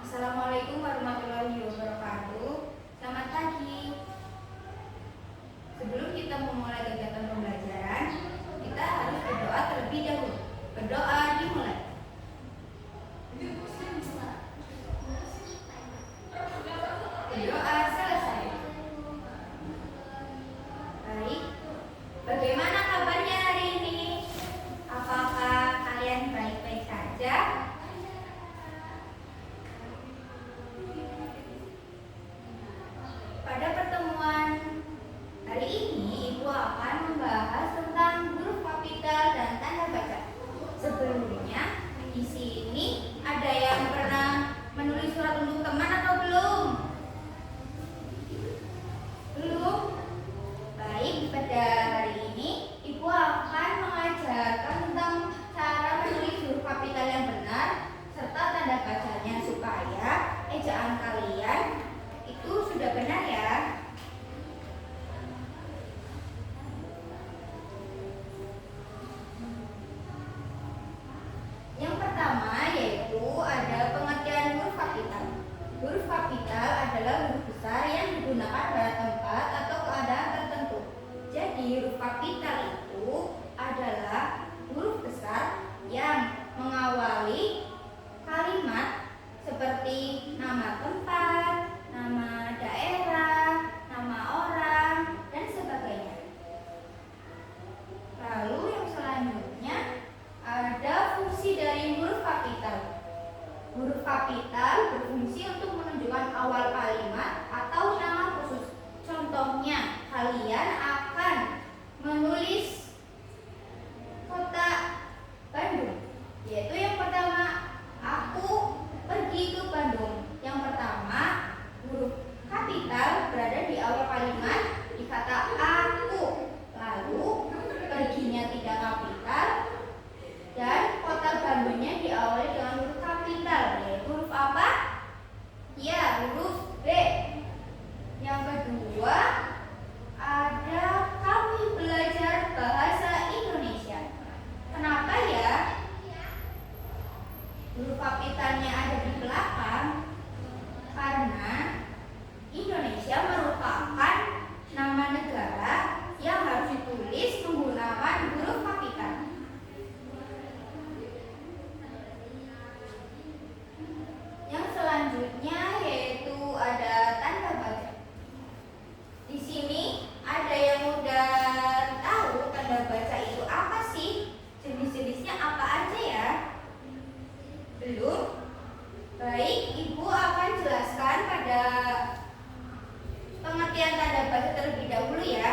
Assalamualaikum warahmatullahi wabarakatuh. Selamat pagi. Sebelum kita memulai kegiatan pembelajaran, kita harus berdoa terlebih dahulu. Berdoa dimulai. Berdoa selesai. Baik. Bagaimana kabarnya hari ini? Apakah kalian baik-baik saja? Pada pertemuan hari ini, Ibu akan membahas tentang huruf kapital dan tanda baca. Sebelumnya, di sini ada yang pernah menulis surat untuk teman atau belum? Belum? Baik, pada hari ini Ibu akan mengajarkan tentang cara menulis huruf kapital yang benar serta tanda bacanya supaya ejaan kalian itu sudah benar ya. Yang pertama yaitu ada pengertian huruf kapital. Huruf kapital adalah huruf besar yang digunakan pada tempat atau keadaan tertentu. Jadi huruf kapital itu adalah huruf besar yang mengawali kalimat seperti nama tempat, nama daerah, nama orang, dan sebagainya. Lalu yang selanjutnya ada fungsi dari huruf kapital. Huruf kapital berfungsi untuk menunjukkan awal kalimat atau nama khusus. Contohnya, kalian akan menulis kota Bandung, yaitu yang pertama, aku pergi ke Bandung. Yang pertama, huruf kapital berada di awal kalimat di kata aku. Lalu perginya tidak kapital dan kota Bandungnya diawali dengan huruf kapital, yaitu huruf apa? Ya, huruf B. Yang kedua, ada kami belajar bahasa Indonesia. Kenapa ya huruf kapitalnya ada di belakang? Karena Indonesia merupakan nama negara yang harus ditulis menggunakan huruf kapital. Yang selanjutnya yaitu ada tanda baca. Di sini ada yang udah tahu tanda baca itu apa sih? Jenis-jenisnya apa aja ya? Belum? Baik, Ibu akan jelaskan pada pengertian tanda baca terlebih dahulu ya.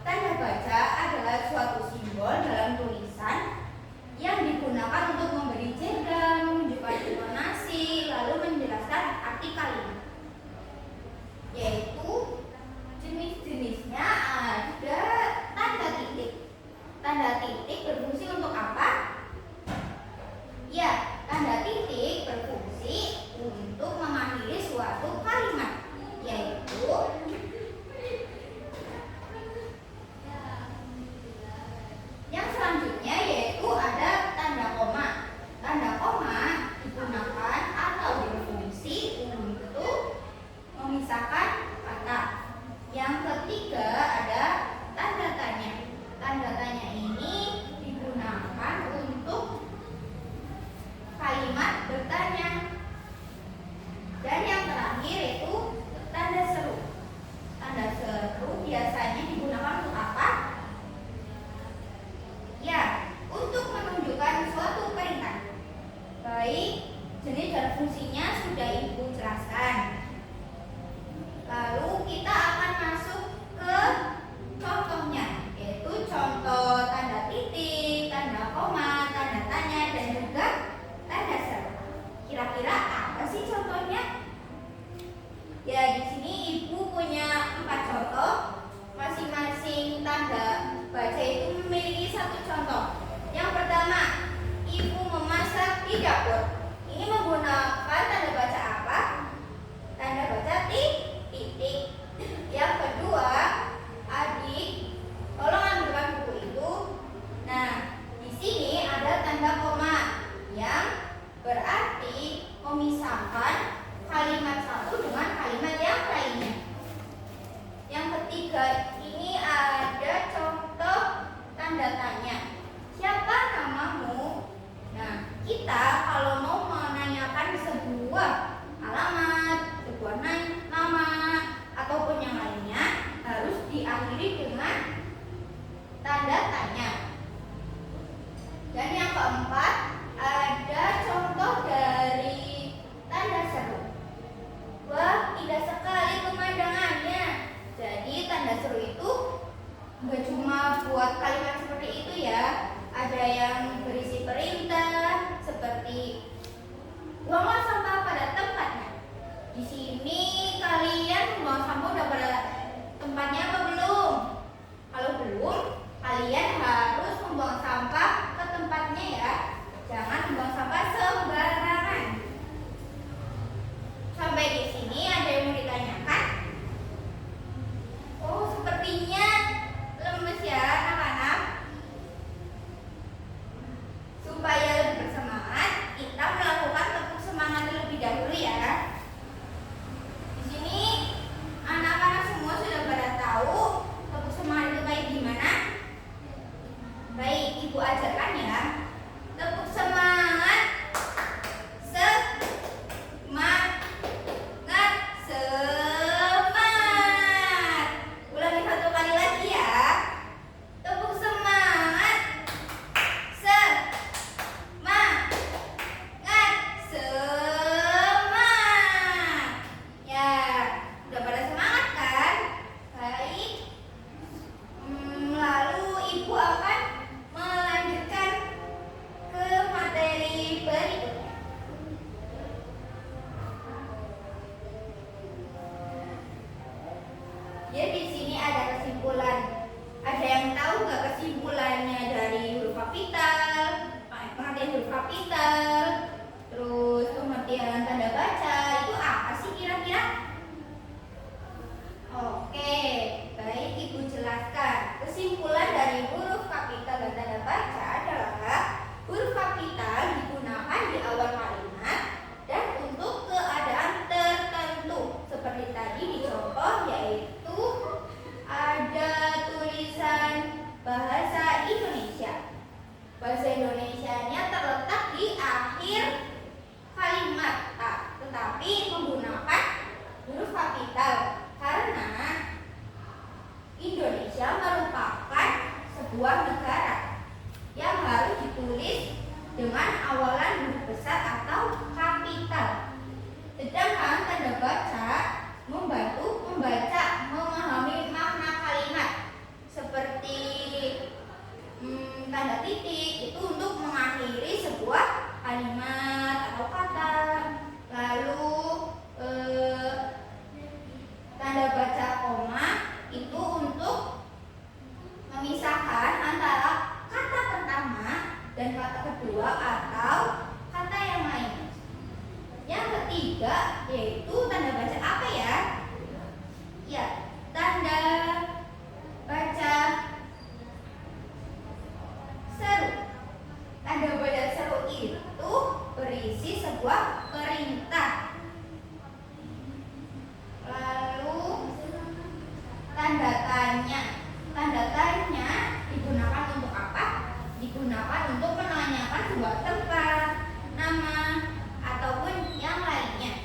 Tanda baca adalah suatu simbol dalam tulisan yang digunakan untuk memberi jeda, menunjukkan intonasi, lalu menjelaskan arti kalimat. Yaitu jenis-jenisnya ada tanda titik. Tanda titik berfungsi untuk apa? Ya, tanda titik berfungsi untuk mengakhiri suatu kalimat, yaitu yang selanjutnya yaitu ada tanda koma. Tanda koma digunakan atau berfungsi untuk memisahkan kata. Yang ketiga ada tanda tanya. Tanda tanya ini digunakan untuk kalimat bertanya. Dan yang terakhir itu tanda seru. Tanda seru biasanya digunakan untuk apa? Ya, untuk menunjukkan suatu perintah. Baik, jenis dan fungsinya sudah Ibu jelaskan. Lalu kita akan masuk ke contohnya, yaitu contoh tanda titik, tanda koma, tanda tanya, dan juga tanda seru. Kira-kira apa sih contohnya? Ya, di sini Ibu punya 4 contoh. Masing-masing tanda baca itu memiliki satu contoh. Yang pertama, Ibu memasak di dapur. Ini menggunakan tanda baca apa? Tanda baca titik. Yang kedua, adik, tolong ambilkan buku itu. Nah, di sini ada tanda koma yang berarti memisahkan memisahkan kalimat satu dengan kalimat yang lainnya. Yang ketiga, ini ada contoh tanda tanya. Siapa namamu? Nah, kita kalau mau menanyakan sebuah alamat, sebuah nama, ataupun yang lainnya harus diakhiri dengan tanda tanya. Dan yang keempat, ada contoh dari tanda seru. Wah, indah sekali pemandangannya. Jadi tanda seru itu nggak cuma buat kalimat seperti itu ya. Ada yang berisi perintah seperti buanglah sampah pada tempatnya. Di sini kalian membuang sampah udah pada tempatnya apa belum? Kalau belum, kalian harus membuang sampah ke tempatnya ya. Jangan membuang sampah sembarangan. Sampai di sini ada yang mau ditanyakan? Oh, sepertinya lemes ya anak-anak. Supaya lebih bersemangat, kita melakukan tepuk semangat terlebih dahulu ya. Di sini anak-anak semua sudah pada tahu tepuk semangat itu kayak gimana? Baik, Ibu ajarkan ya. Tepuk semangat. Semangat. Semangat. Ulangi satu kali lagi ya. Tepuk semangat. Semangat. Semangat. Ya, udah pada semangat kan? Baik. Lalu Ibu akan melanjutkan ke materi berikutnya. Jadi di sini ada kesimpulan. Ada yang tahu nggak kesimpulannya dari huruf kapital, pengertian huruf kapital, terus pengertian tanda baca itu apa sih kira-kira? Oke, baik Ibu jelaskan. Kesimpulan dari huruf kapital dan tanda baca adalah huruf kapital digunakan di awal kalimat dan untuk keadaan tertentu. Seperti tadi dicontoh yaitu ada tulisan bahasa Indonesia. Bahasa Indonesianya terletak di akhir kalimat, tetapi menggunakan huruf kapital karena Indonesia merupakan sebuah negara yang harus ditulis dengan awalan huruf besar atau kapital. Sedangkan tanda baca membantu membaca, memahami makna kalimat. Seperti tanda titik itu untuk mengakhiri sebuah kalimat atau kata. Lalu tanda baca koma itu untuk memisahkan antara kata pertama dan kata kedua atau kata yang lain. Yang ketiga yaitu tanda baca apa ya? Ya, tanda baca seru. Tanda baca seru itu berisi sebuah perintah. Lalu tanda tanya. Tanda tanya digunakan untuk apa? Digunakan untuk menanyakan sebuah tempat, nama, ataupun yang lainnya.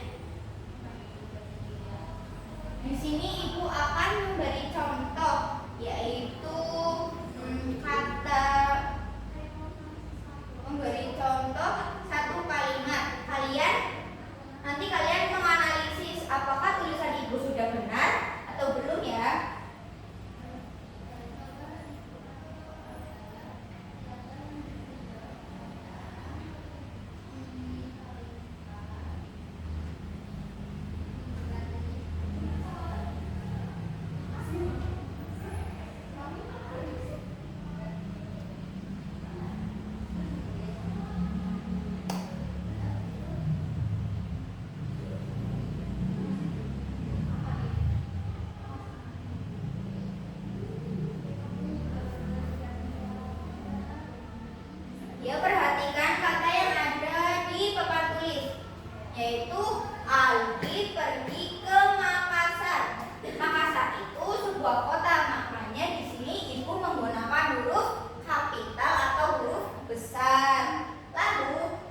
pergi ke Makassar. Makassar itu sebuah kota, makanya di sini ibu menggunakan huruf kapital atau huruf besar. Lalu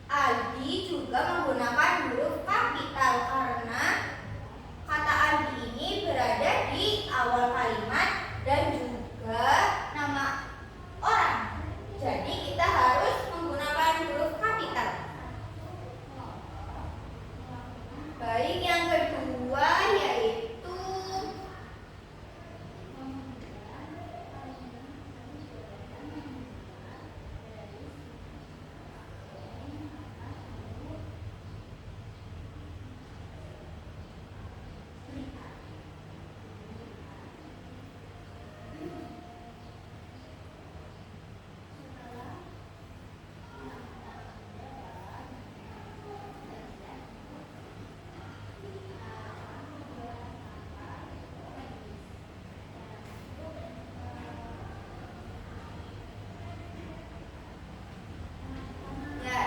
Aldi juga menggunakan huruf kapital karena kata Aldi ini berada di awal kalimat dan juga nama orang. Jadi kita harus menggunakan huruf kapital. Baik, yang kedua yaitu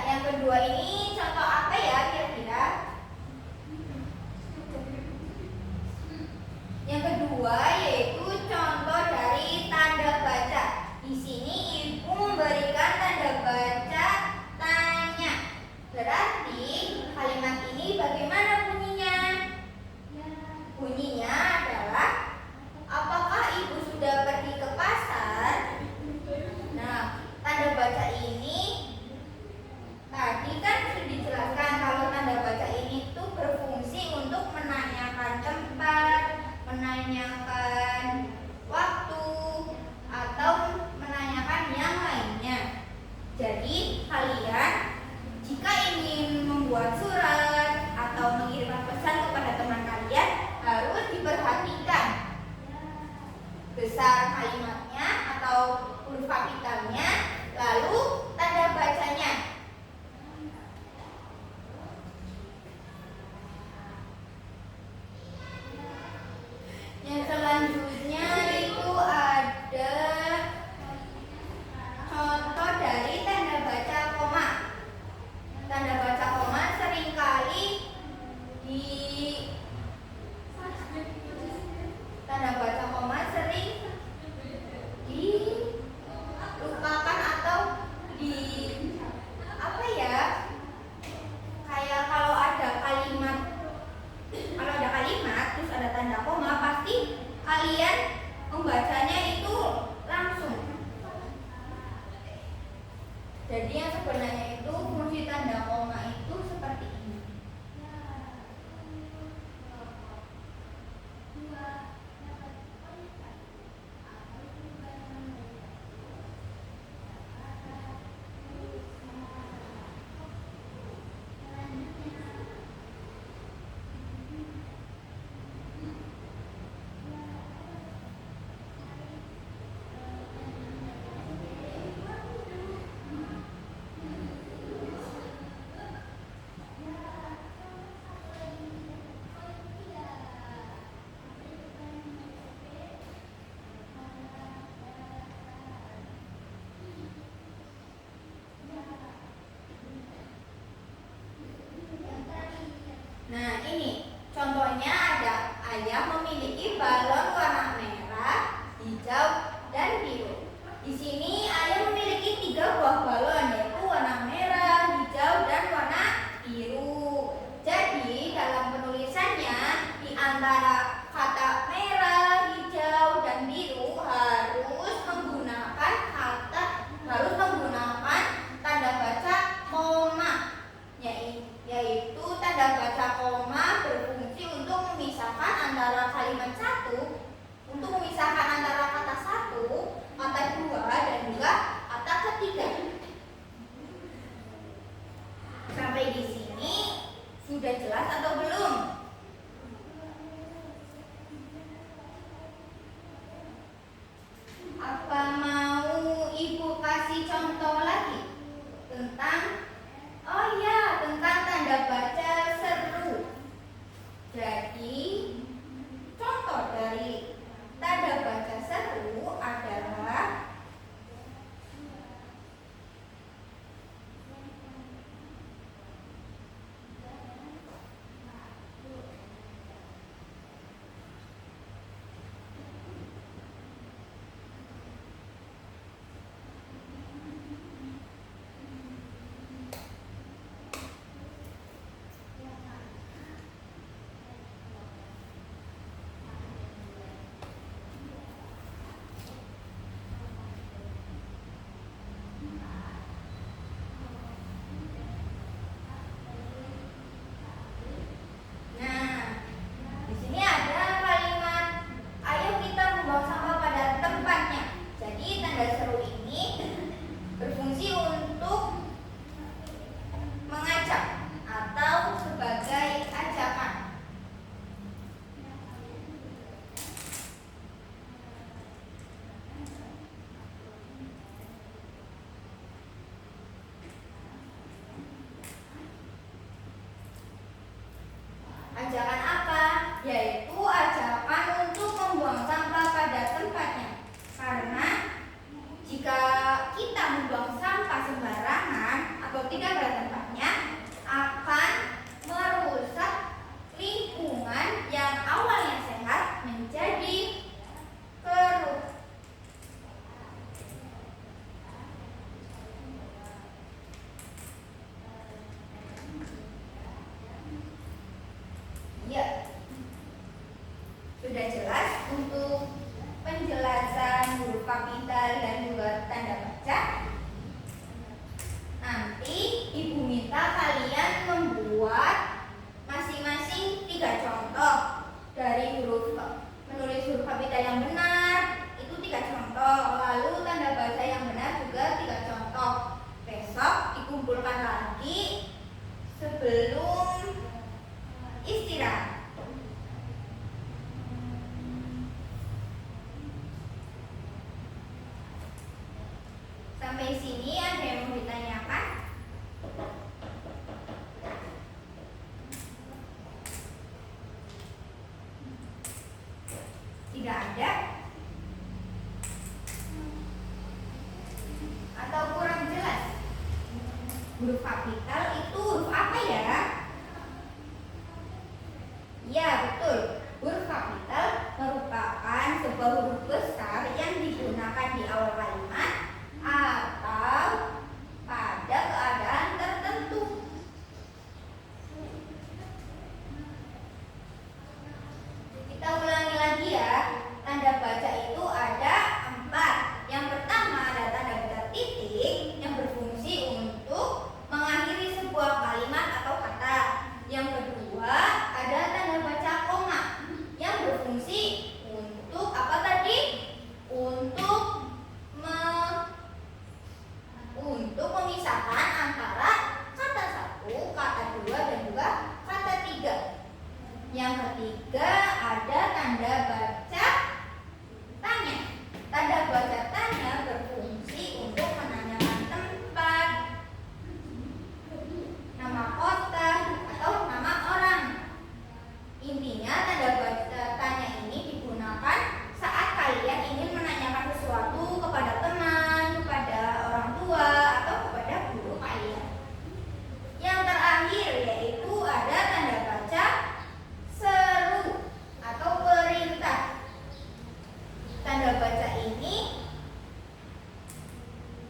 yang kedua ini contoh apa ya kira-kira? Yang kedua yaitu contoh dari tanda baca. Di sini ibu memberikan tanda baca tanya. Berarti kalimat ini bagaimana bunyinya? Bunyinya adalah, apakah ibu sudah pergi ke pasar? Nah, tanda baca ini tadi kan sudah dijelaskan kalau tanda baca ini tuh berfungsi untuk menanyakan tempat, menanyakan waktu, atau menanyakan yang lainnya. Jadi kalian jika ingin membuat surat atau mengirimkan pesan kepada teman kalian harus diperhatikan besar kalimatnya atau huruf kapitalnya, lalu tanda bacanya. Yang selanjutnya itu ada contoh dari tanda baca koma. Tanda baca koma seringkali di tanda baca koma sering dilupakan atau di apa ya? Kayak kalau ada kalimat terus ada tanda koma, pasti kalian membacanya itu langsung. Jadi yang sebenarnya itu fungsi tanda koma itu seperti ini. Nah, ini contohnya ada ayah memiliki balon warna merah, hijau, dan biru. Di sini ayah memiliki 3 buah balon, yaitu warna merah, hijau, dan warna biru. Jadi dalam penulisannya di antara kata merah, hijau, dan biru harus menggunakan tanda baca koma. Yaitu tanda baca koma berfungsi untuk memisahkan antara kalimat satu, untuk memisahkan antara kata satu, kata dua, dan juga kata ketiga. Sampai di sini sudah jelas atau belum? Apa mau ibu kasih contoh lagi tentang tentang tanda baca seru. Jadi contoh dari tanda baca seru adalah istirahat. Sampai sini ada yang mau ditanyakan? Tidak ada? Atau kurang jelas? Huruf kapital itu huruf apa ya? Ya, betul. Huruf kapital merupakan sebuah huruf besar yang digunakan di awal kalimat atau pada keadaan tertentu. Kita ulangi lagi ya. Tanda baca itu ada 4. Yang pertama ada tanda baca titik yang berfungsi untuk mengakhiri sebuah kalimat atau kata. Yang kedua ada tanda baca koma yang berfungsi untuk apa tadi? Untuk memisahkan antara kata 1, kata 2 dan juga kata 3. Yang ketiga ada tanda baca tanya. Tanda baca tanya berfungsi untuk menanyakan tempat, nama kota, atau nama orang. Intinya tanda baca tanya ini digunakan saat kalian ingin menanyakan sesuatu kepada teman, kepada orang tua, atau kepada guru kalian. Yang terakhir yaitu ada tanda baca seru atau perintah. Tanda baca ini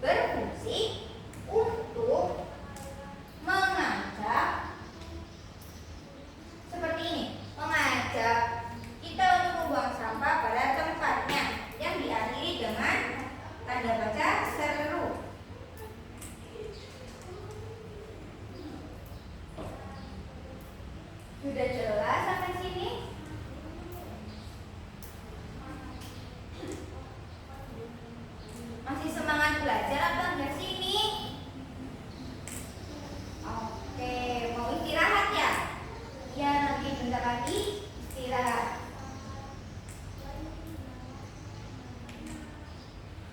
berfungsi untuk mengajak, seperti ini, mengajak kita untuk membuang sampah pada tempatnya, yang diakhiri dengan tanda baca seru. Sudah jelas sampai sini? Masih semangat belajar apa enggak sini? Oke, mau istirahat ya? Ya, nanti bentar lagi istirahat.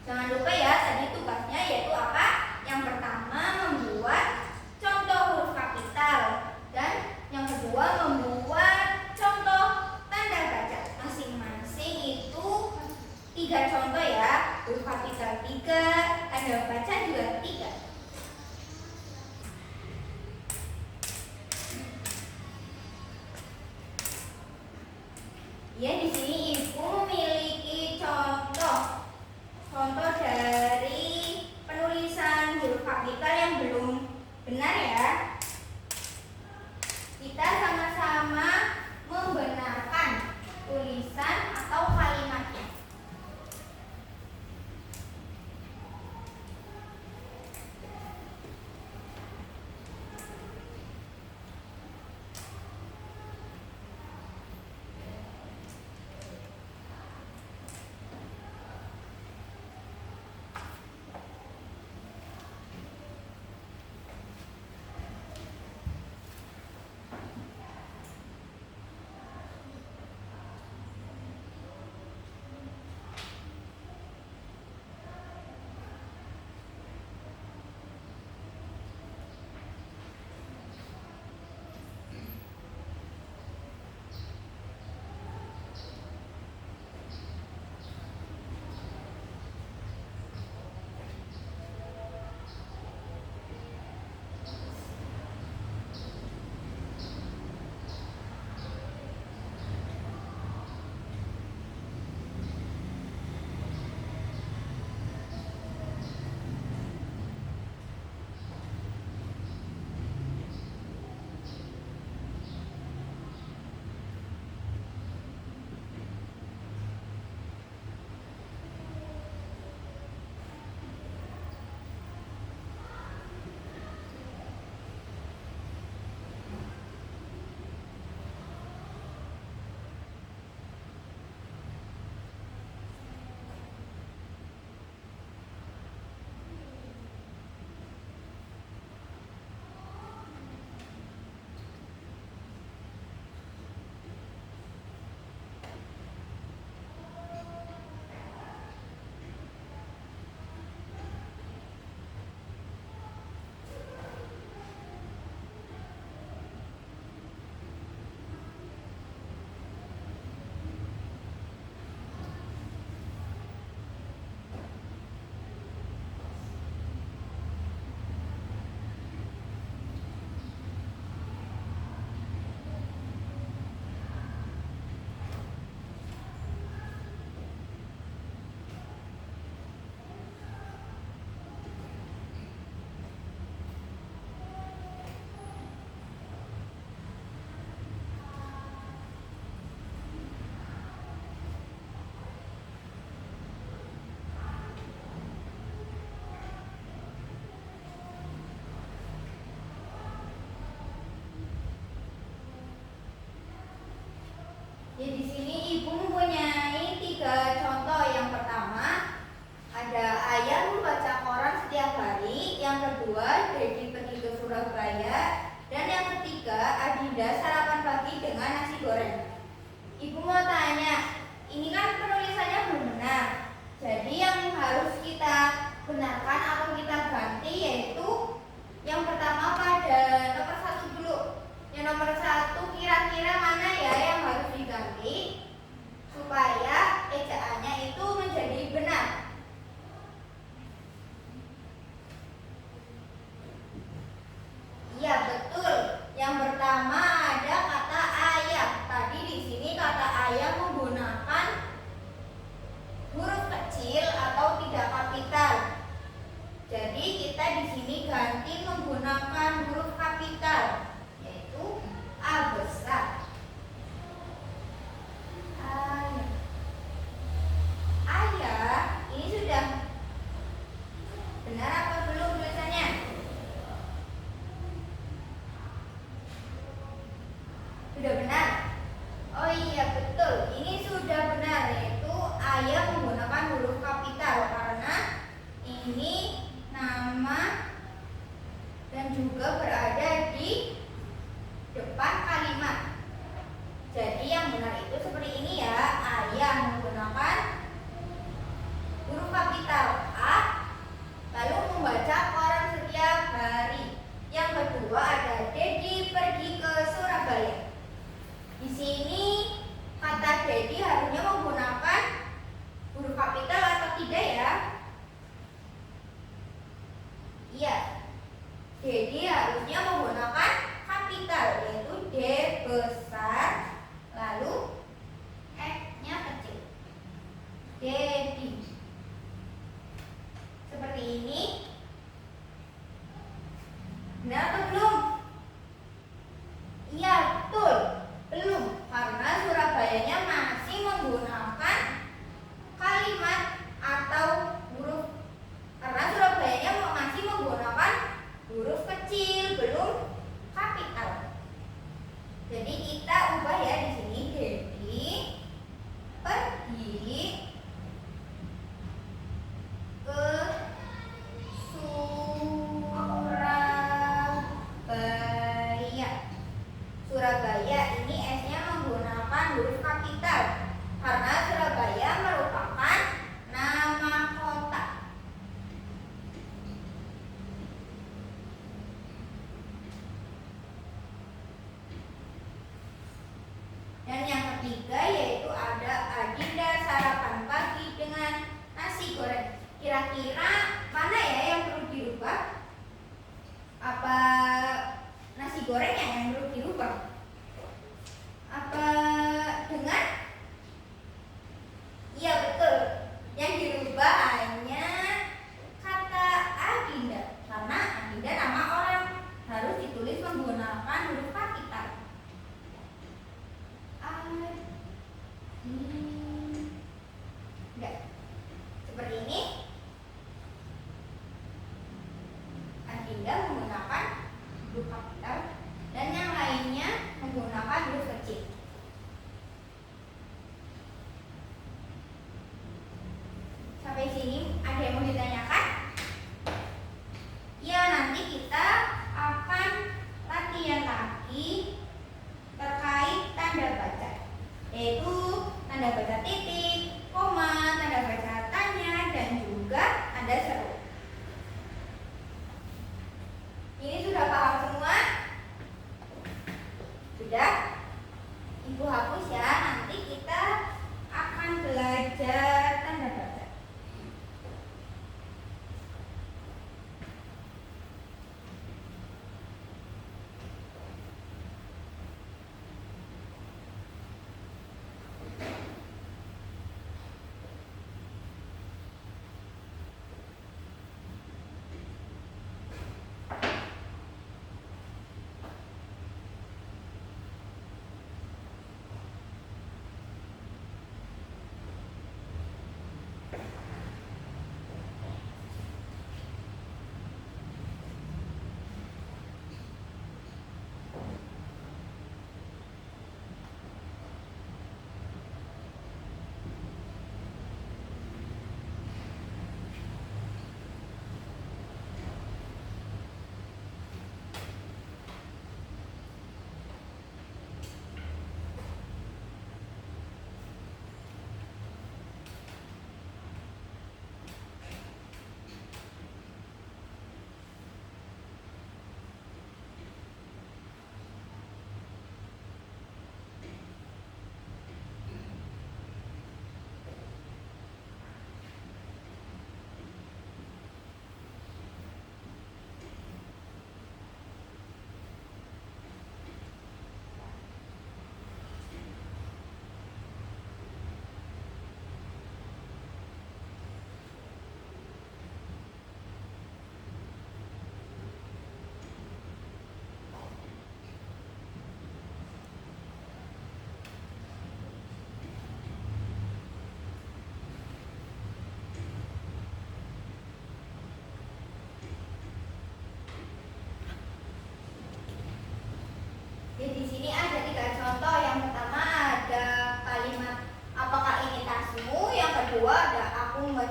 Jangan lupa ya, tadi tugasnya yaitu apa? Yang pertama membuat contoh huruf kapital dan yang kedua membuat Ya, di sini Ibu mempunyai 3 contoh. Yang pertama, ada ayah membaca koran setiap hari. Yang kedua, Dedi pergi ke Surabaya. Dan yang ketiga, Adinda sarapan pagi dengan nasi goreng. Ibu mau tanya, ini kan penulisannya belum benar. Jadi yang harus kita benarkan atau kita ganti yaitu yang pertama pada nomor 1 dulu. Yang nomor 1 kira-kira mana ya yang harus diganti supaya ejaannya itu menjadi benar. Iya, betul. Yang pertama ada kata ayam. Tadi di sini kata ayam menggunakan huruf kecil atau tidak kapital. Jadi kita di sini ganti menggunakan huruf kapital, yaitu A besar. Ayah, ini sudah benar apa belum tulisannya? Sudah benar? Oh iya, betul. Ini sudah benar, yaitu ayah menggunakan huruf kapital karena ini nama dan juga berada di depan kalimat. Jadi yang benar itu seperti ini ya. Ayah menggunakan huruf kapital A, lalu membaca koran setiap hari. Yang kedua ada Dedi pergi ke Surabaya. Di sini kata Dedi harusnya menggunakan huruf kapital atau tidak ya? Iya. Dedi harusnya menggunakan kapital, yaitu D besar, lalu F-nya kecil. Dedi. Seperti ini. Benar atau belum? Iya, betul. Belum, karena Surabayanya masih menggunakan kalimat atau huruf. Karena Surabayanya masih menggunakan huruf kecil, belum kapital. Jadi kita ubah ya di sini. Dedi pergi ke Surabaya. Surabaya ini S-nya menggunakan huruf kapital karena Surabaya merupakan nama kota. Dan yang ketiga yaitu ada Adinda sarapan pagi dengan nasi goreng. Kira-kira mana ya yang perlu dirubah? Apa nasi gorengnya yang perlu dirubah? Apa dengan? Iya, betul. Yang dirubah hanya kata Adinda karena Adinda nama orang, harus ditulis menggunakan huruf kapital. Enggak. Seperti ini. Adinda menggunakan huruf kapital dan yang lainnya menggunakan huruf kecil. Sampai sini ada yang mau ditanyakan? Ya, nanti kita akan latihan lagi terkait tanda baca, yaitu tanda baca titik, koma, tanda baca tanya, dan juga tanda seru. Ini sudah paham semua? Sudah? Ibu hapus ya, nanti kita akan belajar tanda baca.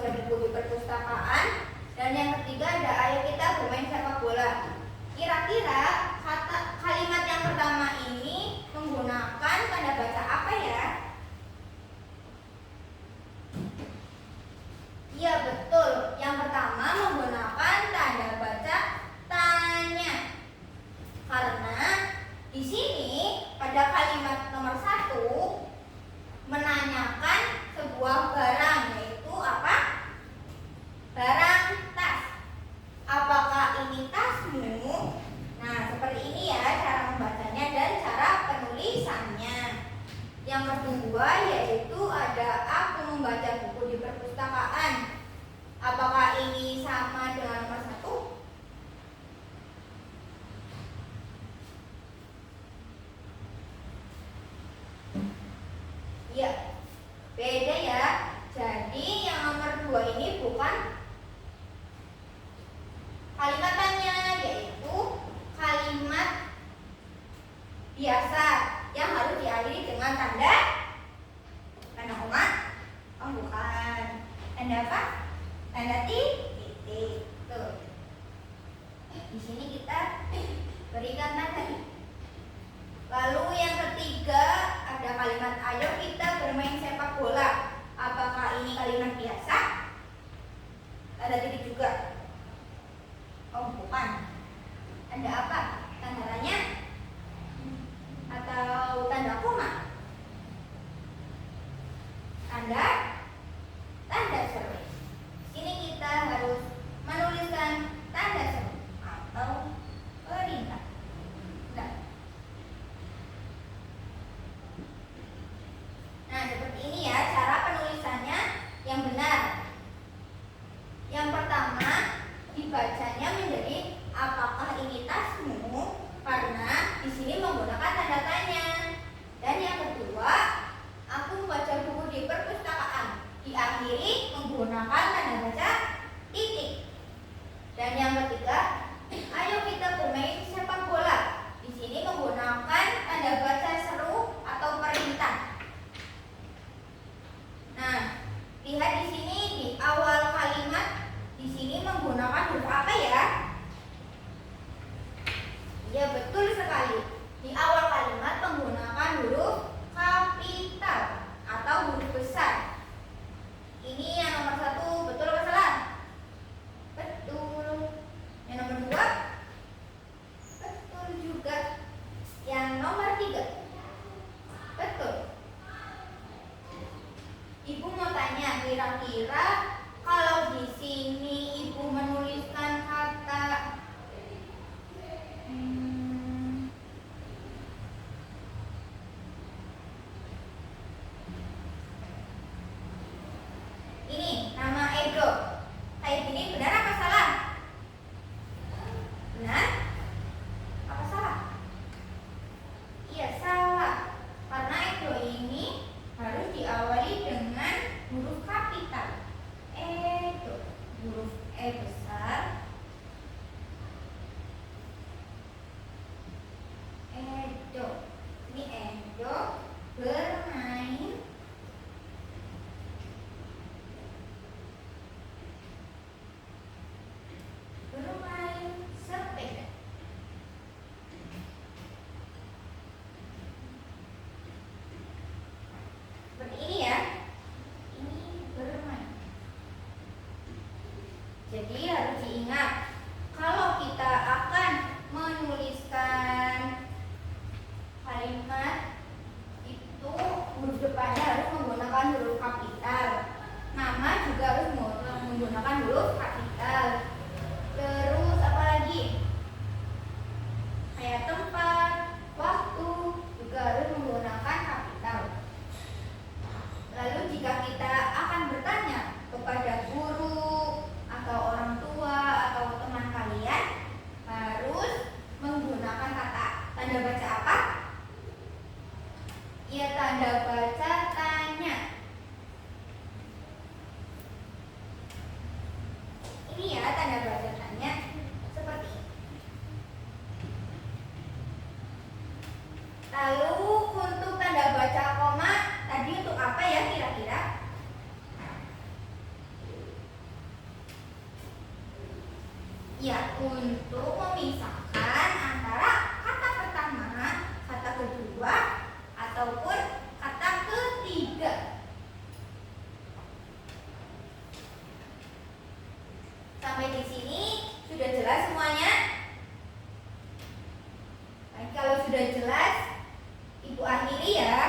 membaca buku di perpustakaan. Dan yang ketiga ada ayo kita bermain sepak bola. Kira-kira kalimat yang pertama ini menggunakan tanda baca apa ya? Iya betul, yang pertama menggunakan tanda baca tanya. Karena di sini pada kalimat nomor 1 menanyakan sebuah barang, yaitu apa? Barang tas. Apakah ini tasmu? Nah, seperti ini ya cara membacanya dan cara penulisannya. Yang kedua yaitu ada aku membaca buku di perpustakaan. Apakah ini sama dengan nomor 1? Ya, beda ya. Jadi yang nomor 2 ini bukan kalimat tanya, yaitu kalimat biasa yang harus diakhiri dengan tanda koma. Oh bukan. Tanda apa? Tanda titik. Tuh. Di sini kita berikan tanda. Lalu yang ketiga ada kalimat ayo kita bermain sepak bola. Apakah ini kalimat biasa? Tanda titik juga. Oh bukan. Tanda apa? Tanda tanya atau tanda koma? Tanda seru. Sini kita harus menuliskan tanda seru atau perintah. Nah, seperti ini ya cara penulisannya yang benar. Yang pertama dibacanya menjadi apakah ini tasmu? Karena di sini menggunakan tanda tanya. Dan yang kedua, aku membaca buku di perpustakaan. Diakhiri menggunakan tanda baca titik. Dan yang ketiga, ayo kita bermain sepak bola. Di sini menggunakan tanda baca seru atau perintah. Nah, lihat di sini di awal kalimat di sini menggunakan huruf apa ya? Ya betul sekali. Di awal kalimat menggunakan huruf kapital atau huruf besar. Ini yang nomor 1 betul atau salah? Betul. Yang nomor 2? Betul juga. Yang nomor 3? Betul. Ibu mau tanya, kira-kira kalau di sini ibu menuliskan kata ini nama Edo, kayak gini benar apa salah? Benar? Apa salah? Iya salah. Karena Edo ini harus diawali dengan huruf kapital. Edo, huruf E besar. Edo. Ini Edo bermain sepeda. Seperti ini ya. Ini bermain. Jadi harus diingat kalau kita akan menuliskan kalimat itu huruf depannya harus menggunakan huruf kapital. Nama juga harus menggunakan huruf kapital. Terus apa lagi? Kayak tempat, waktu juga harus menggunakan kapital. Lalu jika kita akan bertanya kepada guru atau orang tua atau teman kalian, harus menggunakan kata tanda baca apa? Ya tanda baca tanya. Ini ya tanda baca tanya seperti ini. Lalu untuk tanda baca koma tadi untuk apa ya kira-kira? Ya, untuk memisahkan antara kata pertama, kata kedua, ataupun kata ketiga. Sampai di sini sudah jelas semuanya? Baik, kalau sudah jelas, Ibu akhiri ya.